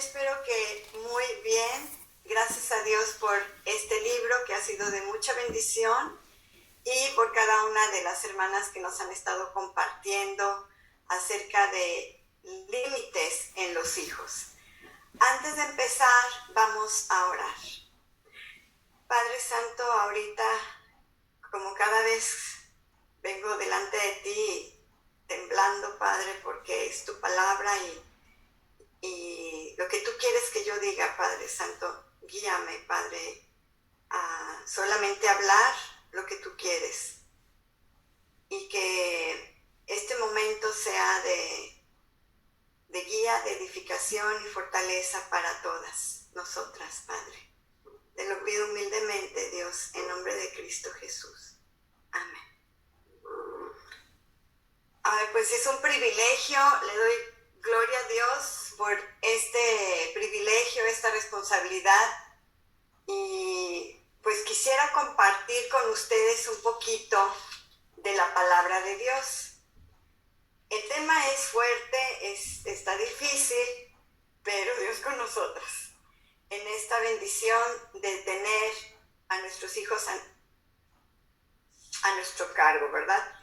Espero que muy bien. Gracias a Dios por este libro que ha sido de mucha bendición y por cada una de las hermanas que nos han estado compartiendo acerca de límites en los hijos. Antes de empezar, vamos a orar. Padre Santo, ahorita, como cada vez vengo delante de ti temblando, Padre, porque es tu palabra y lo que tú quieres que yo diga, Padre Santo, guíame, Padre, a solamente hablar lo que tú quieres y que este momento sea de guía, de edificación y fortaleza para todas nosotras, Padre. Te lo pido humildemente, Dios, en nombre de Cristo Jesús. Amén. Pues es un privilegio, le doy gloria a Dios por este privilegio, esta responsabilidad, y pues quisiera compartir con ustedes un poquito de la palabra de Dios. El tema es fuerte, está difícil, pero Dios con nosotros, en esta bendición de tener a nuestros hijos a nuestro cargo, ¿verdad?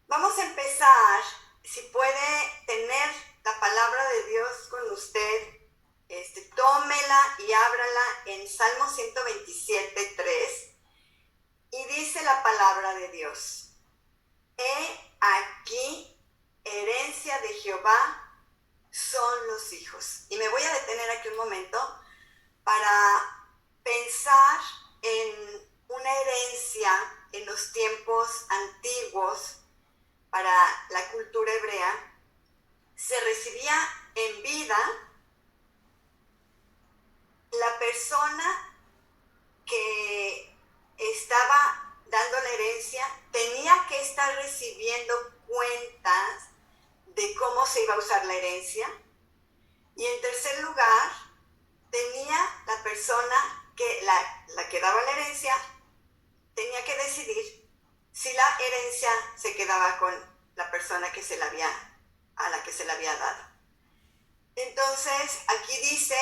Vamos a empezar, si puede tener la palabra de Dios con usted, tómela y ábrala en Salmo 127:3, y dice la palabra de Dios: He aquí, herencia de Jehová son los hijos. Y me voy a detener aquí un momento para pensar en una herencia en los tiempos antiguos. Para la cultura hebrea, se recibía en vida. La persona que estaba dando la herencia tenía que estar recibiendo cuentas de cómo se iba a usar la herencia. Y en tercer lugar, tenía la persona que la que daba la herencia, tenía que decidir si la herencia se quedaba con la persona a la que se la había dado. Entonces, aquí dice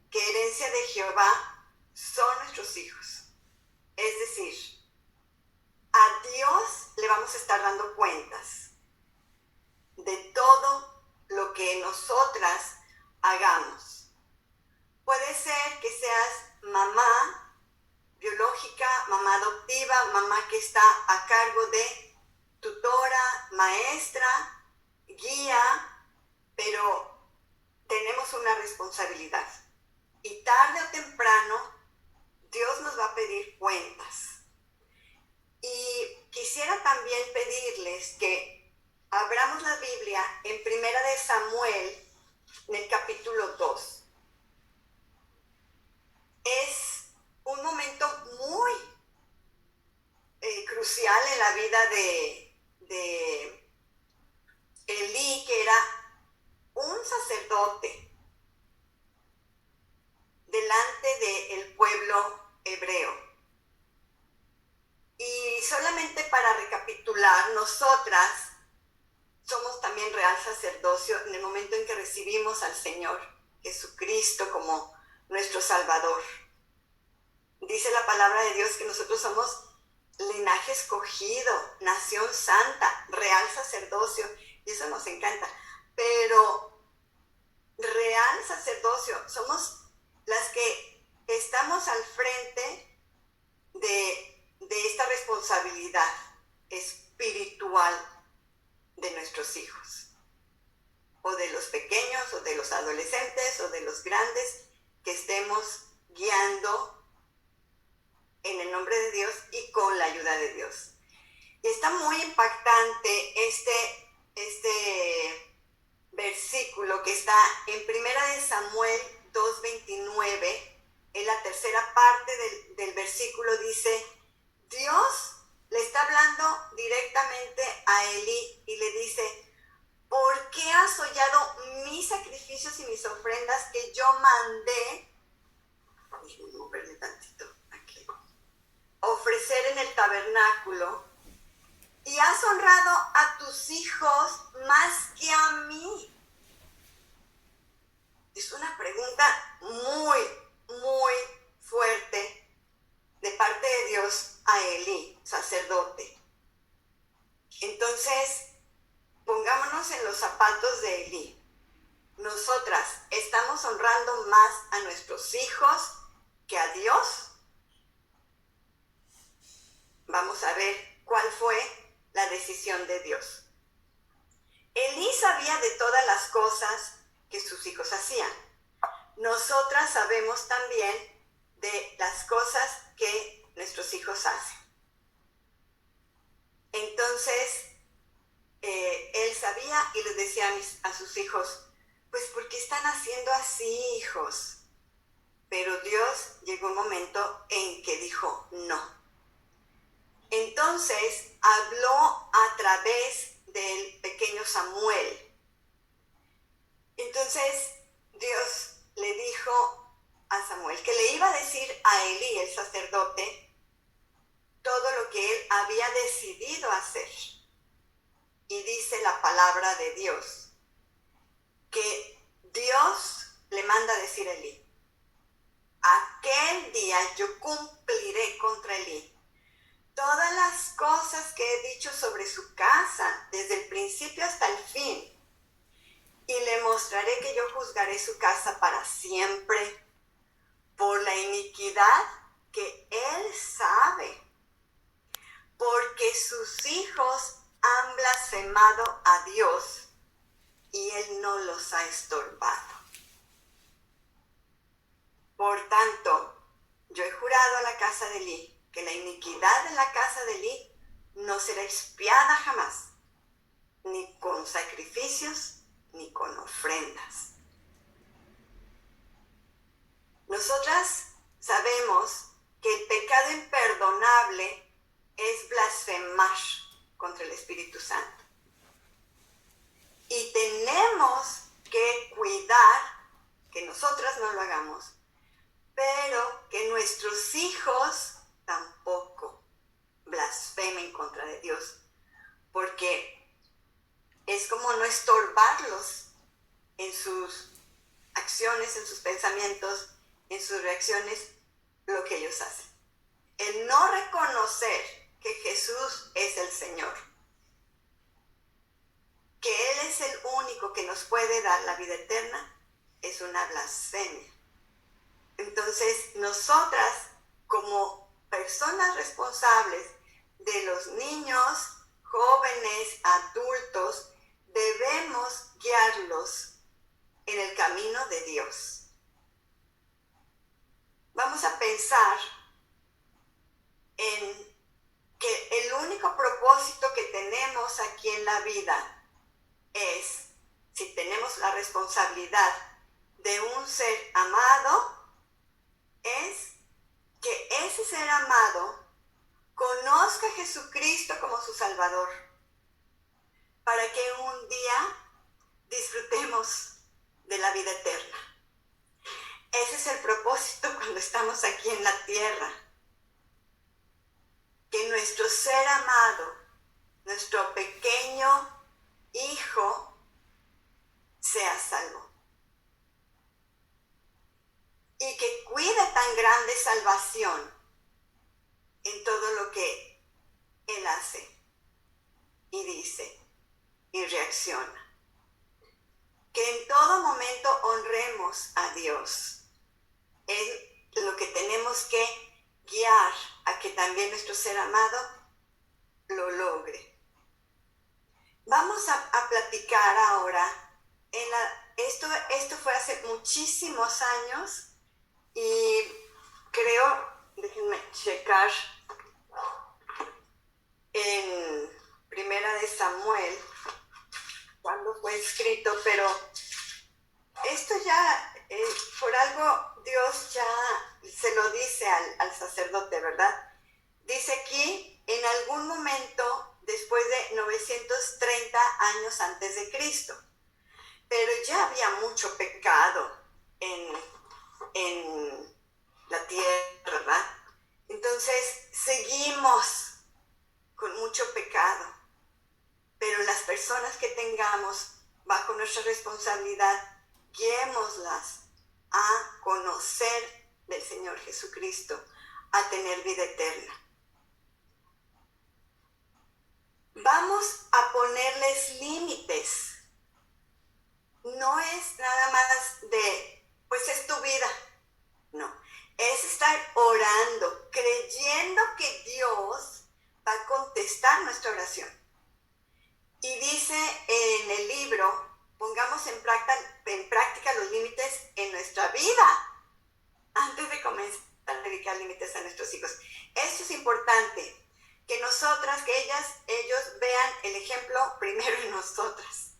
que herencia de Jehová son nuestros hijos. Es decir, a Dios le vamos a estar dando cuentas de todo lo que nosotras hagamos. Puede ser que seas mamá biológica, mamá adoptiva, mamá que está a cargo de tutora, maestra, guía, pero tenemos una responsabilidad. Y tarde o temprano, Dios nos va a pedir cuentas. Y quisiera también pedirles que abramos la Biblia en Primera de Samuel, en el capítulo 2. Es un momento muy crucial en la vida de Elí, que era un sacerdote delante del pueblo hebreo. Y solamente para recapitular, nosotras somos también real sacerdocio en el momento en que recibimos al Señor Jesucristo como nuestro Salvador. Dice la palabra de Dios que nosotros somos linaje escogido, nación santa, real sacerdocio, y eso nos encanta. Pero real sacerdocio, somos las que estamos al frente de esta responsabilidad espiritual de nuestros hijos, o de los pequeños, o de los adolescentes, o de los grandes, que estemos guiando en el nombre de Dios y con la ayuda de Dios. Y está muy impactante este versículo que está en Primera de Samuel 2:29. En la tercera parte del versículo dice: Dios le está hablando directamente a Elí y le dice: ¿por qué has hollado mis sacrificios y mis ofrendas que yo mandé? No, perdí tantito aquí. Ofrecer en el tabernáculo, y has honrado a tus hijos más que a mí. Es una pregunta los zapatos de Elí, nosotras estamos honrando más a nuestros hijos que a Dios. Vamos a ver cuál fue la decisión de Dios. Elí sabía de todas las cosas que sus hijos hacían. Nosotras sabemos también de las cosas que nuestros hijos hacen. Entonces, él sabía y les decía a sus hijos, pues, ¿por qué están haciendo así, hijos? Pero Dios llegó un momento en que dijo no. Entonces habló a través del pequeño Samuel. Entonces Dios le dijo a Samuel que le iba a decir a Elí, el sacerdote, todo lo que él había decidido hacer. Y dice la palabra de Dios, que Dios le manda a decir a Elí, aquel día yo cumpliré contra Elí todas las cosas que he dicho sobre su casa, desde el principio hasta el fin, y le mostraré que yo juzgaré su casa para siempre por la iniquidad que él sabe, porque sus hijos han blasfemado a Dios y él no los ha estorbado. Por tanto, yo he jurado a la casa de Elí que la iniquidad de la casa de Elí no será expiada jamás, ni con sacrificios, ni con ofrendas. Nosotras sabemos que el pecado imperdonable es blasfemar contra el Espíritu Santo. Y tenemos que cuidar que nosotras no lo hagamos, pero que nuestros hijos tampoco blasfemen contra de Dios, porque es como no estorbarlos en sus acciones, en sus pensamientos, en sus reacciones, lo que ellos hacen. El no reconocer que Jesús es el Señor, que Él es el único que nos puede dar la vida eterna, es una blasfemia. Entonces, nosotras, como personas responsables de los niños, jóvenes, adultos, debemos guiarlos en el camino de Dios. Vamos a pensar en que el único propósito que tenemos aquí en la vida es, si tenemos la responsabilidad de un ser amado, es que ese ser amado conozca a Jesucristo como su Salvador, para que un día disfrutemos de la vida eterna. Ese es el propósito cuando estamos aquí en la tierra, que nuestro ser amado, nuestro pequeño hijo, sea salvo. Y que cuide tan grande salvación en todo lo que Él hace y dice y reacciona. Que en todo momento honremos a Dios. Es lo que tenemos que guiar a que también nuestro ser amado lo logre. Vamos a platicar ahora. Esto fue hace muchísimos años. Y creo, déjenme checar, en Primera de Samuel, cuando fue escrito, pero esto ya, por algo Dios ya se lo dice al sacerdote, ¿verdad? Dice aquí, en algún momento, después de 930 años antes de Cristo, pero ya había mucho pecado en la tierra, ¿verdad? Entonces seguimos con mucho pecado, pero las personas que tengamos bajo nuestra responsabilidad, guiémoslas a conocer del Señor Jesucristo, a tener vida eterna. Vamos a ponerles límites libro, pongamos en práctica los límites en nuestra vida antes de comenzar a dedicar límites a nuestros hijos. Esto es importante, que nosotras, que ellos vean el ejemplo primero en nosotras,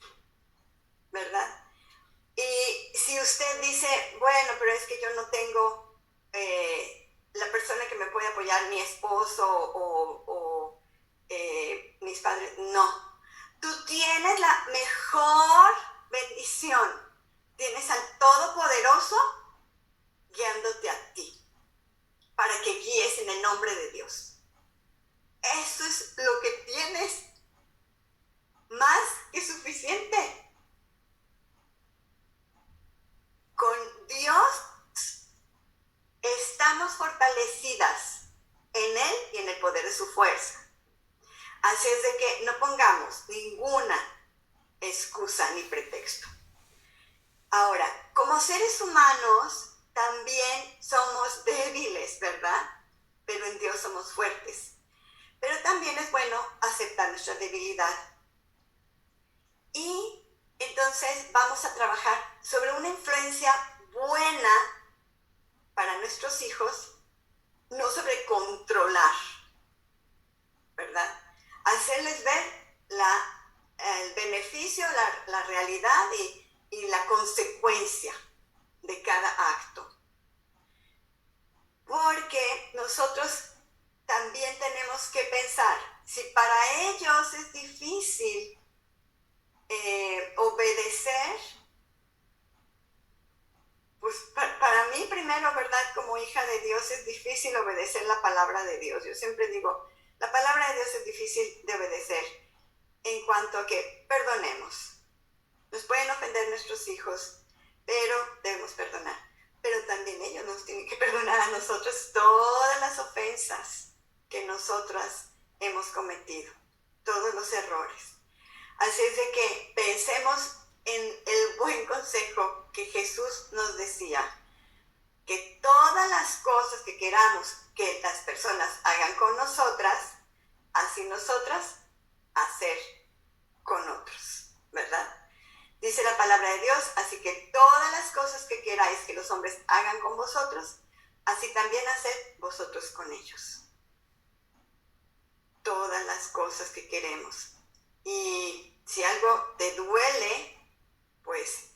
¿verdad? Y si usted dice, bueno, pero es que yo no tengo la persona que me puede apoyar, mi esposo o mis padres, no. Tú tienes la mejor bendición. Tienes al Todopoderoso guiándote a ti para que guíes en el nombre de Dios. Eso es lo que tienes, más que suficiente. Con Dios estamos fortalecidas en Él y en el poder de su fuerza. Así es de que no pongamos ninguna excusa ni pretexto. Ahora, como seres humanos también somos débiles, ¿verdad? Pero en Dios somos fuertes. Pero también es bueno aceptar nuestra debilidad. Y entonces vamos a trabajar sobre una influencia buena para nuestros hijos, no sobre controlar, ¿verdad? Hacerles ver el beneficio, la realidad y la consecuencia de cada acto. Porque nosotros también tenemos que pensar, si para ellos es difícil obedecer, pues para mí primero, ¿verdad? Como hija de Dios es difícil obedecer la palabra de Dios. Yo siempre digo, la palabra de Dios es difícil de obedecer en cuanto a que perdonemos. Nos pueden ofender nuestros hijos, pero debemos perdonar. Pero también ellos nos tienen que perdonar a nosotros todas las ofensas que nosotras hemos cometido, todos los errores. Así es de que pensemos en el buen consejo que Jesús nos decía, que todas las cosas que queramos que las personas hagan con nosotras, así nosotras hacer con otros, ¿verdad? Dice la palabra de Dios, así que todas las cosas que queráis que los hombres hagan con vosotros, así también haced vosotros con ellos. Todas las cosas que queremos. Y si algo te duele, pues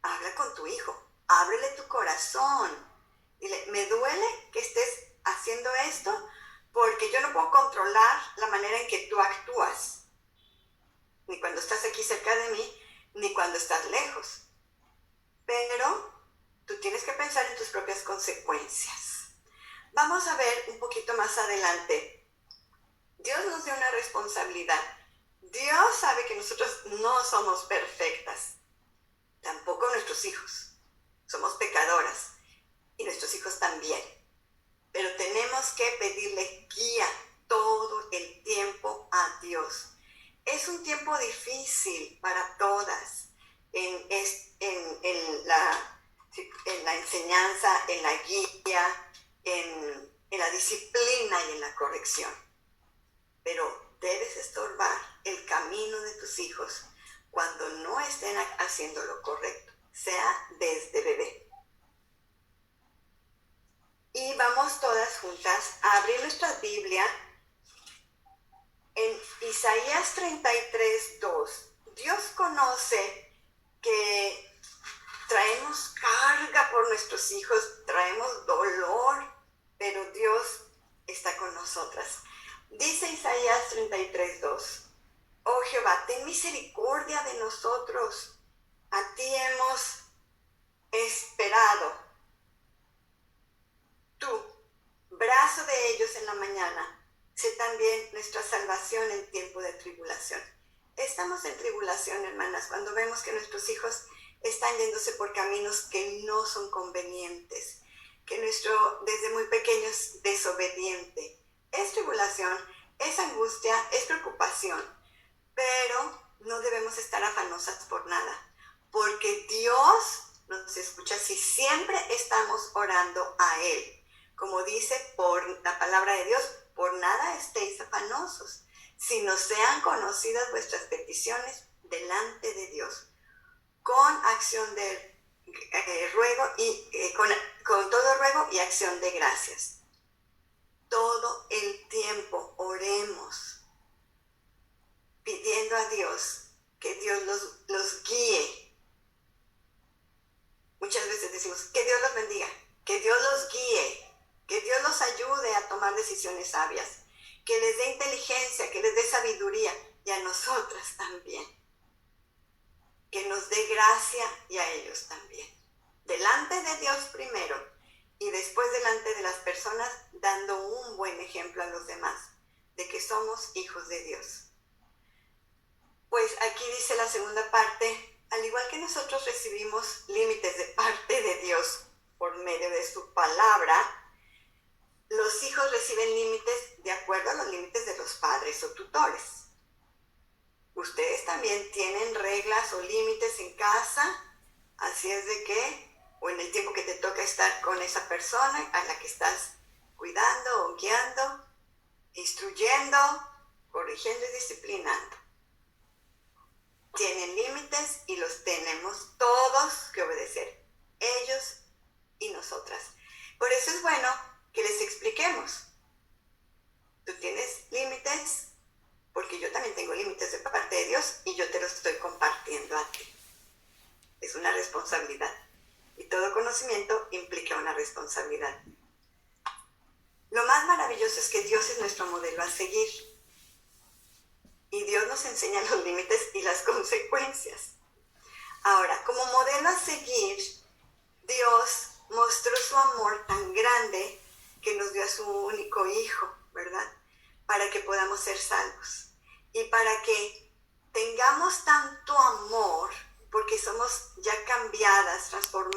habla con tu hijo, ábrele tu corazón. Dile, me duele que estés haciendo esto porque yo no puedo controlar la manera en que tú actúas. Ni cuando estás aquí cerca de mí, ni cuando estás lejos. Pero tú tienes que pensar en tus propias consecuencias. Vamos a ver un poquito más adelante. Dios nos dio una responsabilidad. Dios sabe que nosotros no somos perfectas. Tampoco nuestros hijos. Somos pecadoras. Y nuestros hijos también. Pero tenemos que pedirle guía todo el tiempo a Dios. Es un tiempo difícil para todas en la enseñanza, en la guía, en la disciplina y en la corrección. Pero debes estorbar el camino de tus hijos cuando no estén haciendo lo correcto, sea desde bebé. Y vamos todas juntas a abrir nuestra Biblia en Isaías 33:2. Dios conoce que traemos carga por nuestros hijos, traemos dolor, pero Dios está con nosotras. Dice Isaías 33:2, oh Jehová, ten misericordia de nosotros, a ti hemos esperado. Tú, brazo de ellos en la mañana, sé también nuestra salvación en tiempo de tribulación. Estamos en tribulación, hermanas, cuando vemos que nuestros hijos están yéndose por caminos que no son convenientes, que desde muy pequeño es desobediente. Es tribulación, es angustia, es preocupación, pero no debemos estar afanosas por nada, porque Dios nos escucha si siempre estamos orando a Él. Como dice por la palabra de Dios, por nada estéis afanosos, sino sean conocidas vuestras peticiones delante de Dios con acción de ruego y con todo ruego y acción de gracias. Todo el tiempo oremos pidiendo a Dios que Dios los guíe. Muchas veces decimos que Dios los bendiga, que Dios los guíe, que Dios los ayude a tomar decisiones sabias, que les dé inteligencia, que les dé sabiduría, y a nosotras también. Que nos dé gracia y a ellos también. Delante de Dios primero y después delante de las personas, dando un buen ejemplo a los demás de que somos hijos de Dios. Pues aquí dice la segunda parte, al igual que nosotros recibimos límites de parte de Dios por medio de su palabra, los hijos reciben límites de acuerdo a los límites de los padres o tutores. Ustedes también tienen reglas o límites en casa, así es de que, o en el tiempo que te toca estar con esa persona a la que estás cuidando o guiando, instruyendo, corrigiendo y disciplinando. Tienen límites y los tenemos todos que obedecer, ellos y nosotras. Por eso es bueno que les expliquemos. Tú tienes límites, porque yo también tengo límites de parte de Dios y yo te los estoy compartiendo a ti. Es una responsabilidad y todo conocimiento implica una responsabilidad. Lo más maravilloso es que Dios es nuestro modelo a seguir y Dios nos enseña los límites y las consecuencias. Ahora, como modelo a seguir, Dios mostró su amor tan grande que nos dio a su único hijo, ¿verdad? Para que podamos ser salvos y para que tengamos tanto amor, porque somos ya cambiadas, transformadas